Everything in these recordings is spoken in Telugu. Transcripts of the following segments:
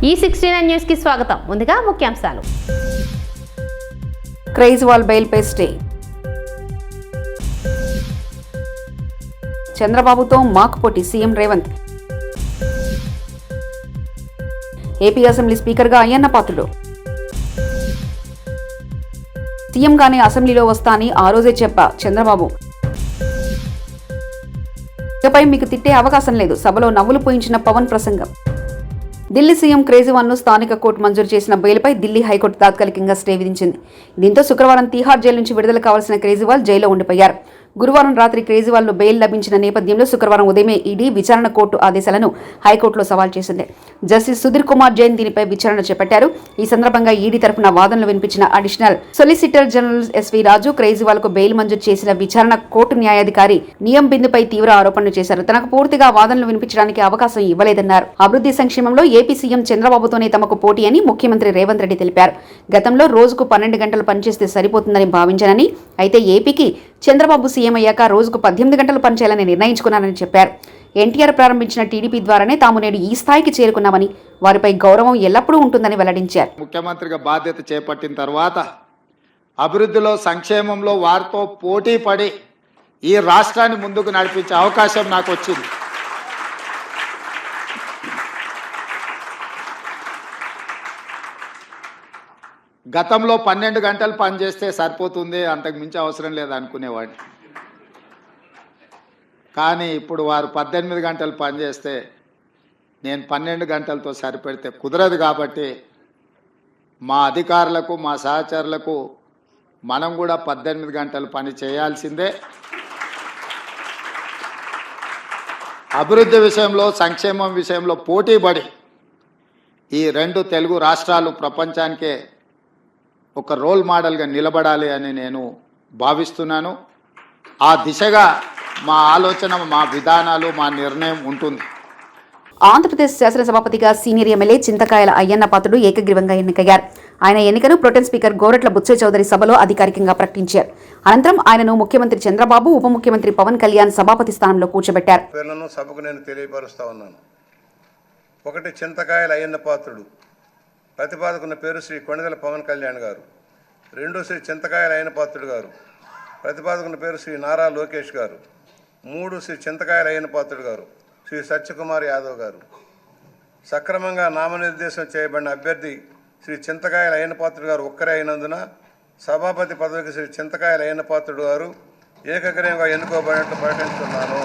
E69 న్యూస్ కి స్వాగతం. ముందుగా ముఖ్యాంశాలు. కేజ్రీవాల్ బెయిల్ పై స్టే. చంద్రబాబుతో మాకు పోటీ సీఎం రేవంత్. ఏపీ అసెంబ్లీ స్పీకర్గా అయ్యన్న పాత్రుడు. సీఎంగానే అసెంబ్లీలో వస్తా అని ఆ రోజే చెప్పా చంద్రబాబు. ఇకపై మీకు తిట్టే అవకాశం లేదు. సభలో నవ్వులు పోయించిన పవన్ ప్రసంగం. ఢిల్లీ సీఎం కేజ్రీవాల్ను స్థానిక కోర్టు మంజూరు చేసిన బెయిల్పై ఢిల్లీ హైకోర్టు తాత్కాలికంగా స్టే విధించింది. దీంతో శుక్రవారం తీహార్ జైలు నుంచి విడుదల కావాల్సిన కేజ్రీవాల్ జైల్లో ఉండిపోయారు. గురువారం రాత్రి కేజ్రీవాల్ను బెయిల్ లభించిన నేపథ్యంలో శుక్రవారం ఉదయమే ఈడీ విచారణ కోర్టు ఆదేశాలను హైకోర్టులో సవాల్ చేసింది. జస్టిస్ సుధీర్ కుమార్ జైన్ దీనిపై విచారణ చేపట్టారు. ఈ సందర్భంగా ఈడీ తరఫున వాదనలు వినిపించిన అడిషనల్ సొలిసిటర్ జనరల్ ఎస్వి రాజు కేజ్రీవాల్కు బెయిల్ మంజూరు చేసిన విచారణ కోర్టు న్యాయాధికారి నియం బిందుపై తీవ్ర ఆరోపణలు చేశారు. తనకు పూర్తిగా వాదనలు వినిపించడానికి అవకాశం ఇవ్వలేదన్నారు. అభివృద్ధి సంక్షేమంలో ఏపీ సీఎం చంద్రబాబుతోనే తమకు పోటీ అని ముఖ్యమంత్రి రేవంత్ రెడ్డి తెలిపారు. గతంలో రోజుకు 12 గంటలు పనిచేస్తే సరిపోతుందని భావించానని, అయితే ఏపీకి చంద్రబాబు సీఎం అయ్యాక రోజుకు 18 గంటలు పనిచేయాలని నిర్ణయించుకున్నానని చెప్పారు. ఎన్టీఆర్ ప్రారంభించిన టీడీపీ ద్వారానే తాము నేడు ఈ స్థాయికి చేరుకున్నామని, వారిపై గౌరవం ఎల్లప్పుడూ ఉంటుందని వెల్లడించారు. ముఖ్యమంత్రిగా బాధ్యత చేపట్టిన తర్వాత అభివృద్ధిలో, సంక్షేమంలో వారితో పోటీ పడి ఈ రాష్ట్రాన్ని ముందుకు నడిపించే అవకాశం నాకు వచ్చింది. గతంలో 12 గంటలు పనిచేస్తే సరిపోతుంది, అంతకు మించి అవసరం లేదు అనుకునేవాడిని. కానీ ఇప్పుడు వారు 18 గంటలు పనిచేస్తే నేను 12 గంటలతో సరిపెడితే కుదరదు. కాబట్టి మా అధికారులకు, మా సహచరులకు మనం కూడా 18 గంటలు పని చేయాల్సిందే. అభివృద్ధి విషయంలో, సంక్షేమం విషయంలో పోటీపడి ఈ 2 తెలుగు రాష్ట్రాలు ప్రపంచానికే ఒక రోల్ మోడల్గా నిలబడాలి అని నేను భావిస్తున్నాను. ఆ దిశగా మా ఆలోచన, మా విధానాలు, మా నిర్ణయం ఉంటుంది. ఆంధ్రప్రదేశ్ శాసనసభాపతిగా సీనియర్ ఎమ్మెల్యే చింతకాయల అయ్యన్న పాత్రుడు ఏకగ్రీవంగా ఎన్నికయ్యారు. ఆయన ఎన్నికను ప్రొటెం స్పీకర్ గోరట్ల బుచ్చయ్య చౌదరి సభలో అధికారికంగా ప్రకటించారు. అనంతరం ఆయనను ముఖ్యమంత్రి చంద్రబాబు, ఉప ముఖ్యమంత్రి పవన్ కళ్యాణ్ సభాపతి స్థానంలో కూర్చోబెట్టారు. సభకు నేను తెలియపరుస్తా ఉన్నాను. 1 చింతకాయల అయ్యన్న పాత్రుడు, ప్రతిపాదకున్న పేరు శ్రీ కొణిదెల పవన్ కళ్యాణ్ గారు. 2 శ్రీ చింతకాయల అయ్యన్న పాత్రుడు గారు, ప్రతిపాదకున్న పేరు శ్రీ నారా లోకేష్ గారు. 3 శ్రీ చింతకాయల అయ్యన్న పాత్రుడు గారు, శ్రీ సత్యకుమార్ యాదవ్ గారు. సక్రమంగా నామనిర్దేశం చేయబడిన అభ్యర్థి శ్రీ చింతకాయల అయ్యన్న పాత్రుడు గారు ఒక్కరే అయినందున సభాపతి పదవికి శ్రీ చింతకాయల అయ్యన్న పాత్రుడు గారు ఏకగ్రీవంగా ఎన్నుకోబడినట్లు ప్రకటిస్తున్నాను.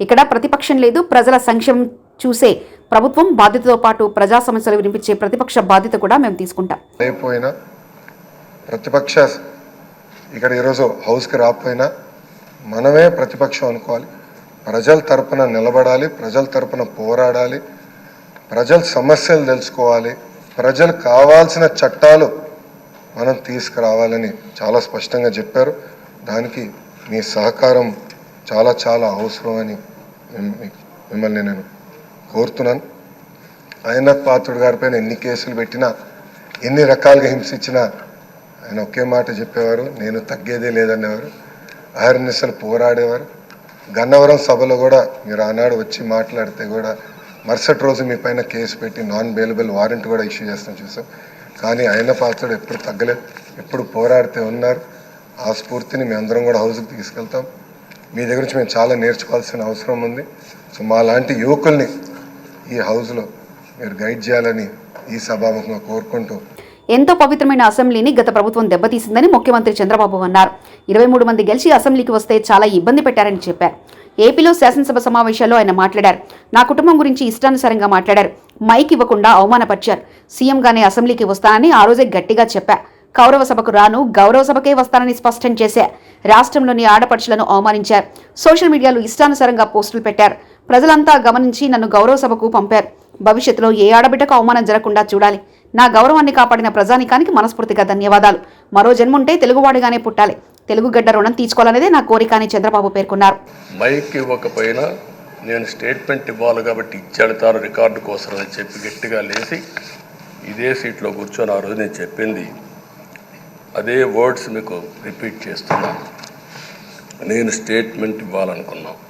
ఇక్కడ ప్రతిపక్షం లేదు, ప్రజల సంక్షేమం చూసే ప్రభుత్వం, బాధ్యతతో పాటు ప్రజా సమస్యలు వినిపించే ప్రతిపక్ష బాధ్యత కూడా మేము తీసుకుంటాం. అయిపోయినా ప్రతిపక్ష ఇక్కడ ఈరోజు హౌస్కి రాకపోయినా మనమే ప్రతిపక్షం అనుకోవాలి. ప్రజల తరపున నిలబడాలి, ప్రజల తరపున పోరాడాలి, ప్రజల సమస్యలు తెలుసుకోవాలి, ప్రజలు కావాల్సిన చట్టాలు మనం తీసుకురావాలని చాలా స్పష్టంగా చెప్పారు. దానికి మీ సహకారం చాలా చాలా అవసరం అని మిమ్మల్ని నేను కోరుతున్నాను. అయ్యన్న పాత్రుడు గారిపైన ఎన్ని కేసులు పెట్టినా, ఎన్ని రకాలుగా హింసించినా ఆయన ఒకే మాట చెప్పేవారు, నేను తగ్గేదే లేదనేవారు. అహర్నిశలు పోరాడేవారు. గన్నవరం సభలో కూడా మీరు ఆనాడు వచ్చి మాట్లాడితే కూడా మరుసటి రోజు మీ పైన కేసు పెట్టి నాన్ బెయిలబుల్ వారెంట్ కూడా ఇష్యూ చేస్తాం చూసాం. కానీ అయ్యన్న పాత్రుడు ఎప్పుడు తగ్గలేదు, ఎప్పుడు పోరాడితే ఉన్నారు. ఆ స్ఫూర్తిని మీ అందరం కూడా హౌస్కి తీసుకెళ్తాం. మీ దగ్గర నుంచి మేము చాలా నేర్చుకోవాల్సిన అవసరం ఉంది. సో మా లాంటి యువకుల్ని ఈ హౌస్లో మీరు గైడ్ చేయాలని ఈ సభాముఖంగా కోరుకుంటూ, ఎంతో పవిత్రమైన అసెంబ్లీని గత ప్రభుత్వం దెబ్బతీసిందని ముఖ్యమంత్రి చంద్రబాబు అన్నారు. 23 మంది గెలిచి అసెంబ్లీకి వస్తే చాలా ఇబ్బంది పెట్టారని చెప్పారు. ఏపీలో శాసనసభ సమావేశాల్లో ఆయన మాట్లాడారు. నా కుటుంబం గురించి ఇష్టానుసారంగా మాట్లాడారు. మైక్ ఇవ్వకుండా అవమానపరిచారు. సీఎంగానే అసెంబ్లీకి వస్తానని ఆ రోజే గట్టిగా చెప్పా. కౌరవ సభకు రాను, గౌరవ సభకే వస్తానని స్పష్టం చేశా. రాష్ట్రంలోని ఆడపడుచులను అవమానించారు. సోషల్ మీడియాలో ఇష్టానుసారంగా పోస్టులు పెట్టారు. ప్రజలంతా గమనించి నన్ను గౌరవ సభకు పంపారు. భవిష్యత్తులో ఏ ఆడబిడ్డకు అవమానం జరగకుండా చూడాలి. నా గౌరవాన్ని కాపాడిన ప్రజానికానికి మనస్ఫూర్తిగా ధన్యవాదాలు. మరో జన్ముంటే తెలుగువాడిగానే పుట్టాలి. తెలుగు గడ్డ రుణం తీర్చుకోవాలనేదే నా కోరిక అని చంద్రబాబు పేర్కొన్నారు. మైక్ ఇవ్వకపోయినా నేను స్టేట్మెంట్ ఇవ్వాలి కాబట్టి ఇచ్చాడు తాను రికార్డు కోసం అని చెప్పి గట్టిగా లేచి ఇదే సీట్లో కూర్చొని ఆ రోజు నేను చెప్పింది అదే వర్డ్స్ మీకు రిపీట్ చేస్తున్నాను. నేను స్టేట్మెంట్ ఇవ్వాలనుకున్నాను,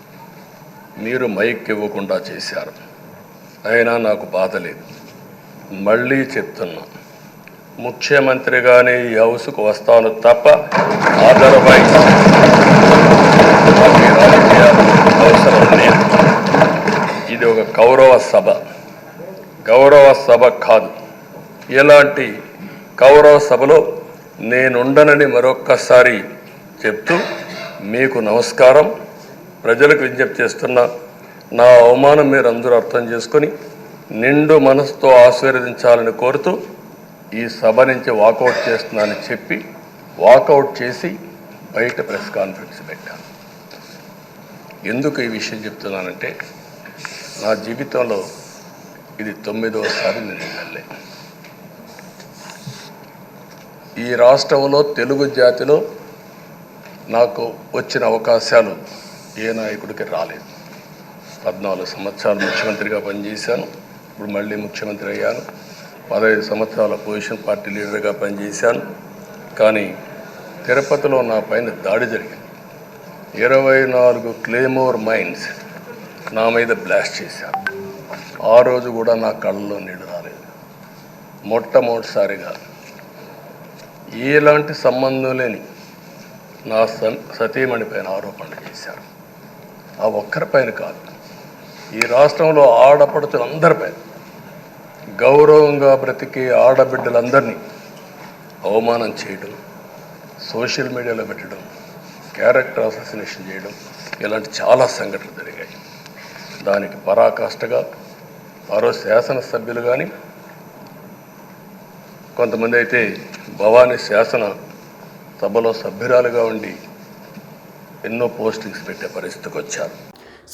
మీరు మైక్ ఇవ్వకుండా చేశారు. అయినా నాకు బాధ లేదు. మళ్ళీ చెప్తున్నా, ముఖ్యమంత్రిగానే ఈ హౌస్కు వస్తాను తప్ప అదర్వైజ్ అవసరం లేదు. ఇది ఒక గౌరవ సభ కాదు. ఇలాంటి గౌరవ సభలో నేనుండనని మరొక్కసారి చెప్తూ మీకు నమస్కారం. ప్రజలకు విజ్ఞప్తి చేస్తున్నా, నా అవమానం మీరు అందరూ అర్థం చేసుకొని నిండు మనసుతో ఆశీర్వదించాలని కోరుతూ ఈ సభ నుంచి వాకౌట్ చేస్తున్నానని చెప్పి వాకౌట్ చేసి బయట ప్రెస్ కాన్ఫరెన్స్ పెట్టాను. ఎందుకు ఈ విషయం చెప్తున్నానంటే, నా జీవితంలో ఇది 9వసారి నేను వెళ్ళే. ఈ రాష్ట్రంలో తెలుగు జాతిలో నాకు వచ్చిన అవకాశాలు ఏ నాయకుడికి రాలేదు. 14 సంవత్సరాలు ముఖ్యమంత్రిగా పనిచేశాను. ఇప్పుడు మళ్ళీ ముఖ్యమంత్రి అయ్యాను. 15 సంవత్సరాల పొజిషన్ పార్టీ లీడర్గా పనిచేశాను. కానీ తిరుపతిలో నా పైన దాడి జరిగింది. 24 క్లేమోర్ మైన్స్ నా మీద బ్లాస్ట్ చేశారు. ఆ రోజు కూడా నా కళ్ళలో నీళ్ళు రాలేదు. మొట్టమొదటిసారిగా ఎలాంటి సంబంధం లేని నా సతీమణి పైన ఆరోపణలు చేశారు. ఆ ఒక్కరిపైన కాదు, ఈ రాష్ట్రంలో ఆడపడుచులందరిపైన, గౌరవంగా బ్రతికే ఆడబిడ్డలందరినీ అవమానం చేయడం, సోషల్ మీడియాలో పెట్టడం, క్యారెక్టర్ అసాసినేషన్ చేయడం, ఇలాంటి చాలా సంఘటనలు జరిగాయి. దానికి పరాకాష్ఠగా మరో శాసనసభ్యులు కానీ, కొంతమంది అయితే భవానీ శాసన సభలో సభ్యురాలుగా ఉండి ఎన్నో పోస్టింగ్స్ పెట్టే పరిస్థితికి వచ్చారు.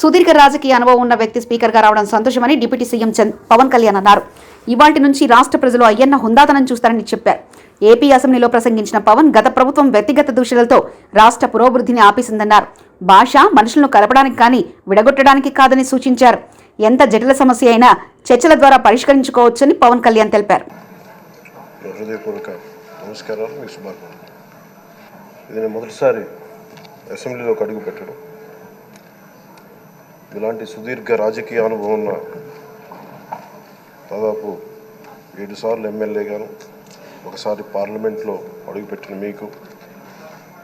సుదీర్ఘ రాజకీయ అనుభవం ఉన్న వ్యక్తి స్పీకర్గా రావడం సంతోషమని డిప్యూటీ సీఎం పవన్ కళ్యాణ్ అన్నారు. ఇవాల్టి నుంచి రాష్ట్ర ప్రజలు అయ్యన్న హుందాతనం చూస్తారని చెప్పారు. ఏపీ అసెంబ్లీలో ప్రసంగించిన పవన్ గత ప్రభుత్వం వ్యక్తిగత దూషణలతో రాష్ట్ర పురోభివృద్ధిని ఆపేసిందన్నారు. భాష మనుషులను కలపడానికి కానీ విడగొట్టడానికి కాదని సూచించారు. ఎంత జటిల సమస్య అయినా చర్చల ద్వారా పరిష్కరించుకోవచ్చని పవన్ కళ్యాణ్ తెలిపారు. హృదయపూర్వక నమస్కారాలు, మీకు శుభాకాంక్షలు. ఇది నేను మొదటిసారి అసెంబ్లీలోకి అడుగు పెట్టడం. ఇలాంటి సుదీర్ఘ రాజకీయ అనుభవం ఉన్న దాదాపు 7 సార్లు ఎమ్మెల్యేగాను, ఒకసారి పార్లమెంట్లో అడుగుపెట్టిన మీకు,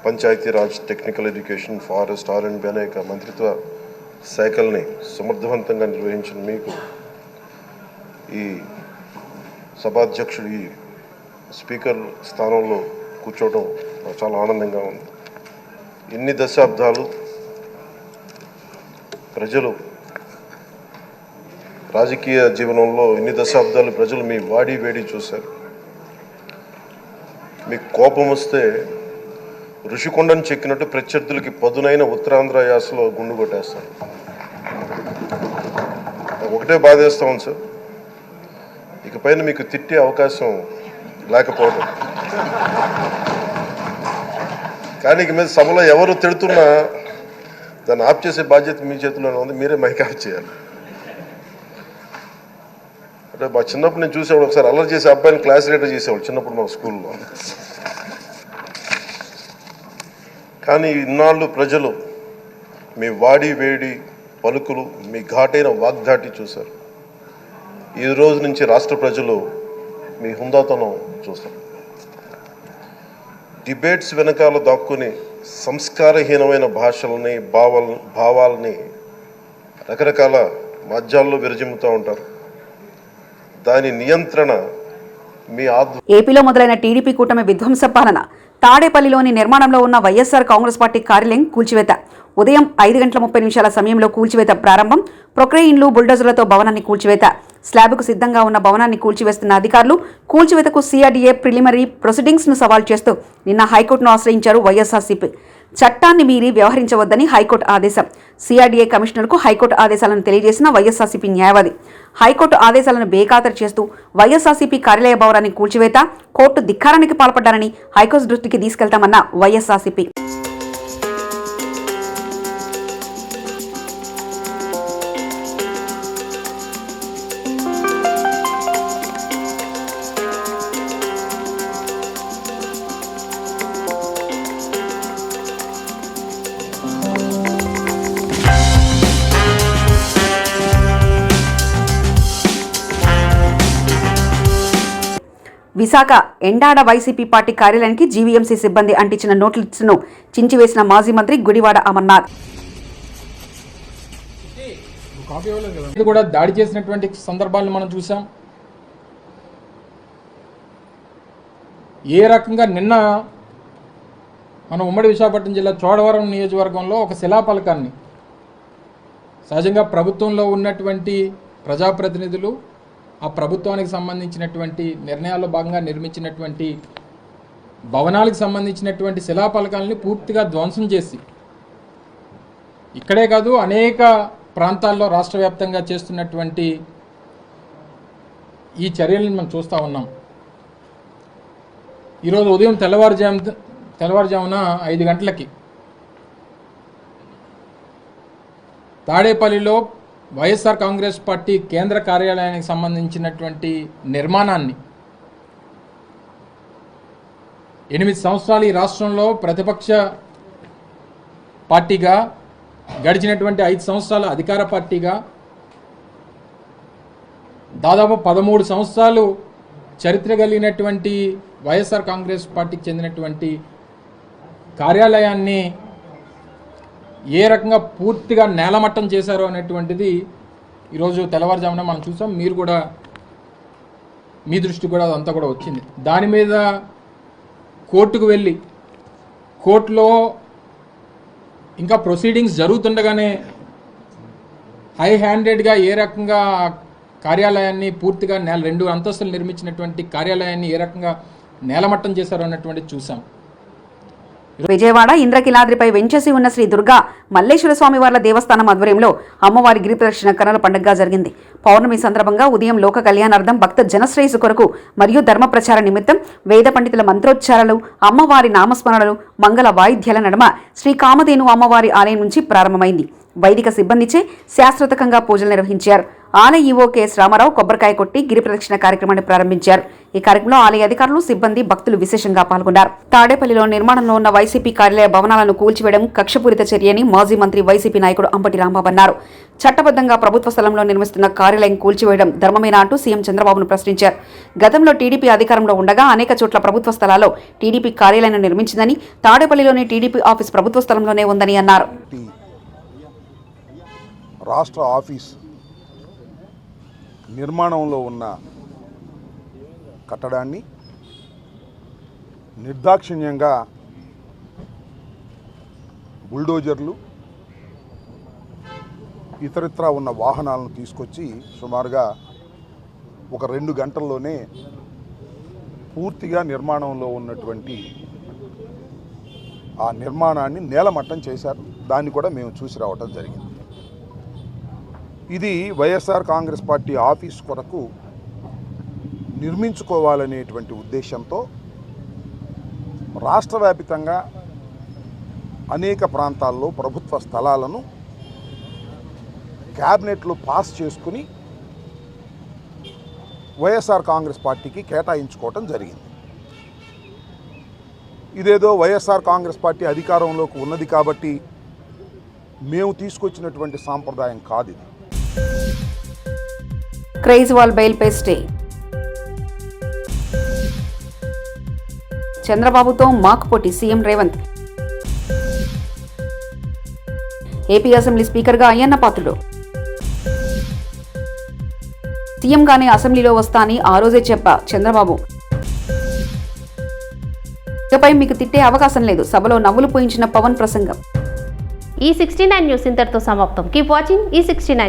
Panchayati Raj, technical education, forest, R&B అనేక మంత్రిత్వ శాఖల్ని సమర్థవంతంగా నిర్వహించిన మీకు, ఈ సభాధ్యక్షుడు ఈ స్పీకర్ స్థానంలో కూర్చోవడం నాకు చాలా ఆనందంగా ఉంది. ఇన్ని దశాబ్దాలు ప్రజలు రాజకీయ జీవనంలో ఇన్ని దశాబ్దాలు ప్రజలు మీ వాడి వేడి చూశారు. మీకు కోపం వస్తే ఋషికొండను చెక్కినట్టు ప్రత్యర్థులకి పదునైన ఉత్తరాంధ్ర యాసలో గుండు కొట్టేస్తారు. నాకు ఒకటే బాధేస్తా ఉంది సార్, ఇకపైన మీకు తిట్టే అవకాశం లేకపోవడం. కానీ ఇక మీద సభలో ఎవరు తిడుతున్నా దాన్ని ఆఫ్ చేసే బాధ్యత మీ చేతిలోనే ఉంది. మీరే మైక్ ఆఫ్ చేయాలి. అంటే మా చిన్నప్పుడు నేను చూసేవాడు, ఒకసారి అల్లరి చేసే అబ్బాయిని క్లాస్ లీడర్ చేసేవాడు చిన్నప్పుడు మా స్కూల్లో. కానీ ఇన్నాళ్ళు ప్రజలు మీ వాడి వేడి పలుకులు, మీ ఘాటైన వాగ్ధాటి చూశారు. ఈ రోజు నుంచి రాష్ట్ర ప్రజలు మీ హుందాతనం చూస్తారు. డిబేట్స్ వెనకాల దాక్కుని సంస్కారహీనమైన భాషలని భావాలని రకరకాల మాధ్యాల్లో విరజిమ్ముతూ ఉంటారు. దాని నియంత్రణ మీ ఏపీలో మొదలైన టీడీపీ కూటమి విధ్వంస పాలన. తాడేపల్లిలోని నిర్మాణంలో ఉన్న వైఎస్ఆర్ కాంగ్రెస్ పార్టీ కార్యాలయం కూల్చివేత. ఉదయం 5:30 సమయంలో కూల్చివేత ప్రారంభం. ప్రొక్రెయిన్లు, బుల్డోజర్లతో భవనాన్ని కూల్చివేత. స్లాబ్కు సిద్ధంగా ఉన్న భవనాన్ని కూల్చివేస్తున్న అధికారులు కూల్చివేతకు సిఆర్డీఏ ప్రిలిమినరీ ప్రొసీడింగ్స్ను సవాల్ చేస్తూ నిన్న హైకోర్టును ఆశ్రయించారు వైఎస్ఆర్సీపీ. చట్టాన్ని మీరి వ్యవహరించవద్దని హైకోర్టు ఆదేశం. సిఆర్డీఏ కమిషనర్కు హైకోర్టు ఆదేశాలను తెలియజేసిన వైఎస్ఆర్సీపీ న్యాయవాది హైకోర్టు ఆదేశాలను బేఖాతరు చేస్తూ వైఎస్ఆర్సీపీ కార్యాలయ భవనాన్ని కూల్చివేత, కోర్టు ధిక్కారానికి పాల్పడ్డారని హైకోర్టు దృష్టికి తీసుకెళ్తామన్న వైఎస్ఆర్సీపీ. విశాఖ ఎండాడ వైసీపీ పార్టీ కార్యాలయానికి జీవీఎంసీ సిబ్బంది అంటించిన నోటీసును చించివేసిన మాజీ మంత్రి గుడివాడ అమర్నాథ్. కూడా దాడి చేసినటువంటి సందర్భాలను మనం చూసాం. ఏ రకంగా నిన్న మన ఉమ్మడి విశాఖపట్నం జిల్లా చోడవరం నియోజకవర్గంలో ఒక శిలాఫలకాన్ని సహజంగా ప్రభుత్వంలో ఉన్నటువంటి ప్రజాప్రతినిధులు ఆ ప్రభుత్వానికి సంబంధించినటువంటి నిర్ణయాల్లో భాగంగా నిర్మించినటువంటి భవనాలకు సంబంధించినటువంటి శిలాఫలకాలని పూర్తిగా ధ్వంసం చేసి, ఇక్కడే కాదు అనేక ప్రాంతాల్లో రాష్ట్ర వ్యాప్తంగా చేస్తున్నటువంటి ఈ చర్యలను మనం చూస్తూ ఉన్నాం. ఈరోజు ఉదయం తెల్లవారుజామున 5 గంటలకి తాడేపల్లిలో వైఎస్ఆర్ కాంగ్రెస్ పార్టీ కేంద్ర కార్యాలయానికి సంబంధించినటువంటి నిర్మాణాన్ని 8 సంవత్సరాలు ఈ రాష్ట్రంలో ప్రతిపక్ష పార్టీగా, గడిచినటువంటి 5 సంవత్సరాల అధికార పార్టీగా, దాదాపు 13 సంవత్సరాలు చరిత్ర కలిగినటువంటి వైఎస్ఆర్ కాంగ్రెస్ పార్టీకి చెందినటువంటి కార్యాలయాన్ని ఏ రకంగా పూర్తిగా నేలమట్టం చేశారో అనేటువంటిది ఈరోజు తెల్లవారుజామున మనం చూసాం. మీరు కూడా మీ దృష్టి కూడా అదంతా కూడా వచ్చింది. దాని మీద కోర్టుకు వెళ్ళి కోర్టులో ఇంకా ప్రొసీడింగ్స్ జరుగుతుండగానే హై హ్యాండెడ్గా ఏ రకంగా కార్యాలయాన్ని పూర్తిగా 2 అంతస్తులు నిర్మించినటువంటి కార్యాలయాన్ని ఏ రకంగా నేలమట్టం చేశారో అన్నటువంటిది చూసాం. విజయవాడ ఇంద్రకిలాద్రిపై వెంచేసి ఉన్న శ్రీ దుర్గా మల్లేశ్వర స్వామివార్ల దేవస్థానం ఆధ్వర్యంలో అమ్మవారి గిరి ప్రదక్షిణ కన్నుల పండుగగా జరిగింది. పౌర్ణమి సందర్భంగా ఉదయం లోక కళ్యాణార్థం భక్త జనశ్రేయస్సు కొరకు మరియు ధర్మ ప్రచార నిమిత్తం వేద పండితుల మంత్రోచ్చారాలు, అమ్మవారి నామస్మరణలు, మంగళ వాయిద్యాల నడుమ శ్రీ కామధేను అమ్మవారి ఆలయం నుంచి ప్రారంభమైంది. వైదిక సిబ్బందిచే శాస్త్రోతకంగా పూజలు నిర్వహించారు. ఆలయ ఈవో కెఎస్ రామారావు కొబ్బరికాయ కొట్టి గిరి ప్రదక్షిణ కార్యక్రమాన్ని ప్రారంభించారు. ఈ కార్యక్రమంలో ఆలయ అధికారులు, సిబ్బంది, భక్తులు విశేషంగా పాల్గొన్నారు. తాడేపల్లిలో నిర్మాణంలో ఉన్న వైసీపీ కార్యాలయ భవనాలను కూల్చివేయడం కక్షపూరిత చర్యని మాజీ మంత్రి వైసీపీ నాయకుడు అంబటి రాంబాబు అన్నారు. చట్టబద్ధంగా ప్రభుత్వ స్థలంలో నిర్మిస్తున్న కార్యాలయం కూల్చివేయడం ధర్మమేనా అంటూ సీఎం చంద్రబాబును ప్రశ్నించారు. గతంలో టీడీపీ అధికారంలో ఉండగా అనేక చోట్ల ప్రభుత్వ స్థలాల్లో టీడీపీ కార్యాలయాన్ని నిర్మించిందని, తాడేపల్లిలోని టీడీపీ ఆఫీస్ ప్రభుత్వ స్థలంలోనే ఉందని అన్నారు. రాష్ట్ర ఆఫీస్ నిర్మాణంలో ఉన్న కట్టడాన్ని నిర్దాక్షిణ్యంగా బుల్డోజర్లు, ఇతరత్రా ఉన్న వాహనాలను తీసుకొచ్చి సుమారుగా ఒక 2 గంటల్లోనే పూర్తిగా నిర్మాణంలో ఉన్నటువంటి ఆ నిర్మాణాన్ని నేలమట్టం చేశారు. దాన్ని కూడా మేము చూసి రావటం జరిగింది. ఇది వైఎస్ఆర్ కాంగ్రెస్ పార్టీ ఆఫీస్ కొరకు నిర్మించుకోవాలనేటువంటి ఉద్దేశంతో రాష్ట్ర వ్యాపితంగా అనేక ప్రాంతాల్లో ప్రభుత్వ స్థలాలను క్యాబినెట్లో పాస్ చేసుకుని వైఎస్ఆర్ కాంగ్రెస్ పార్టీకి కేటాయించుకోవటం జరిగింది. ఇదేదో వైఎస్ఆర్ కాంగ్రెస్ పార్టీ అధికారంలోకి ఉన్నది కాబట్టి మేము తీసుకొచ్చినటువంటి సాంప్రదాయం కాదు ఇది. కేజ్రీవాల్ బెయిల్పై స్టే. చంద్రబాబుతో మాక్ పోటీ సీఎం రేవంత్. ఏపీ అసెంబ్లీ స్పీకర్గా అయ్యన్న పాత్రుడు. సీఎంగానే అసెంబ్లీలో వస్తా అని ఆ రోజే చెప్పా చంద్రబాబు. ఇకపై మీకు తిట్టే అవకాశం లేదు, సభలో నవ్వులు పోయించిన పవన్ ప్రసంగం. ఈ 69 న్యూస్ ఇంతటితో సమాప్తం. కీప్ వాచింగ్ ఈ 69.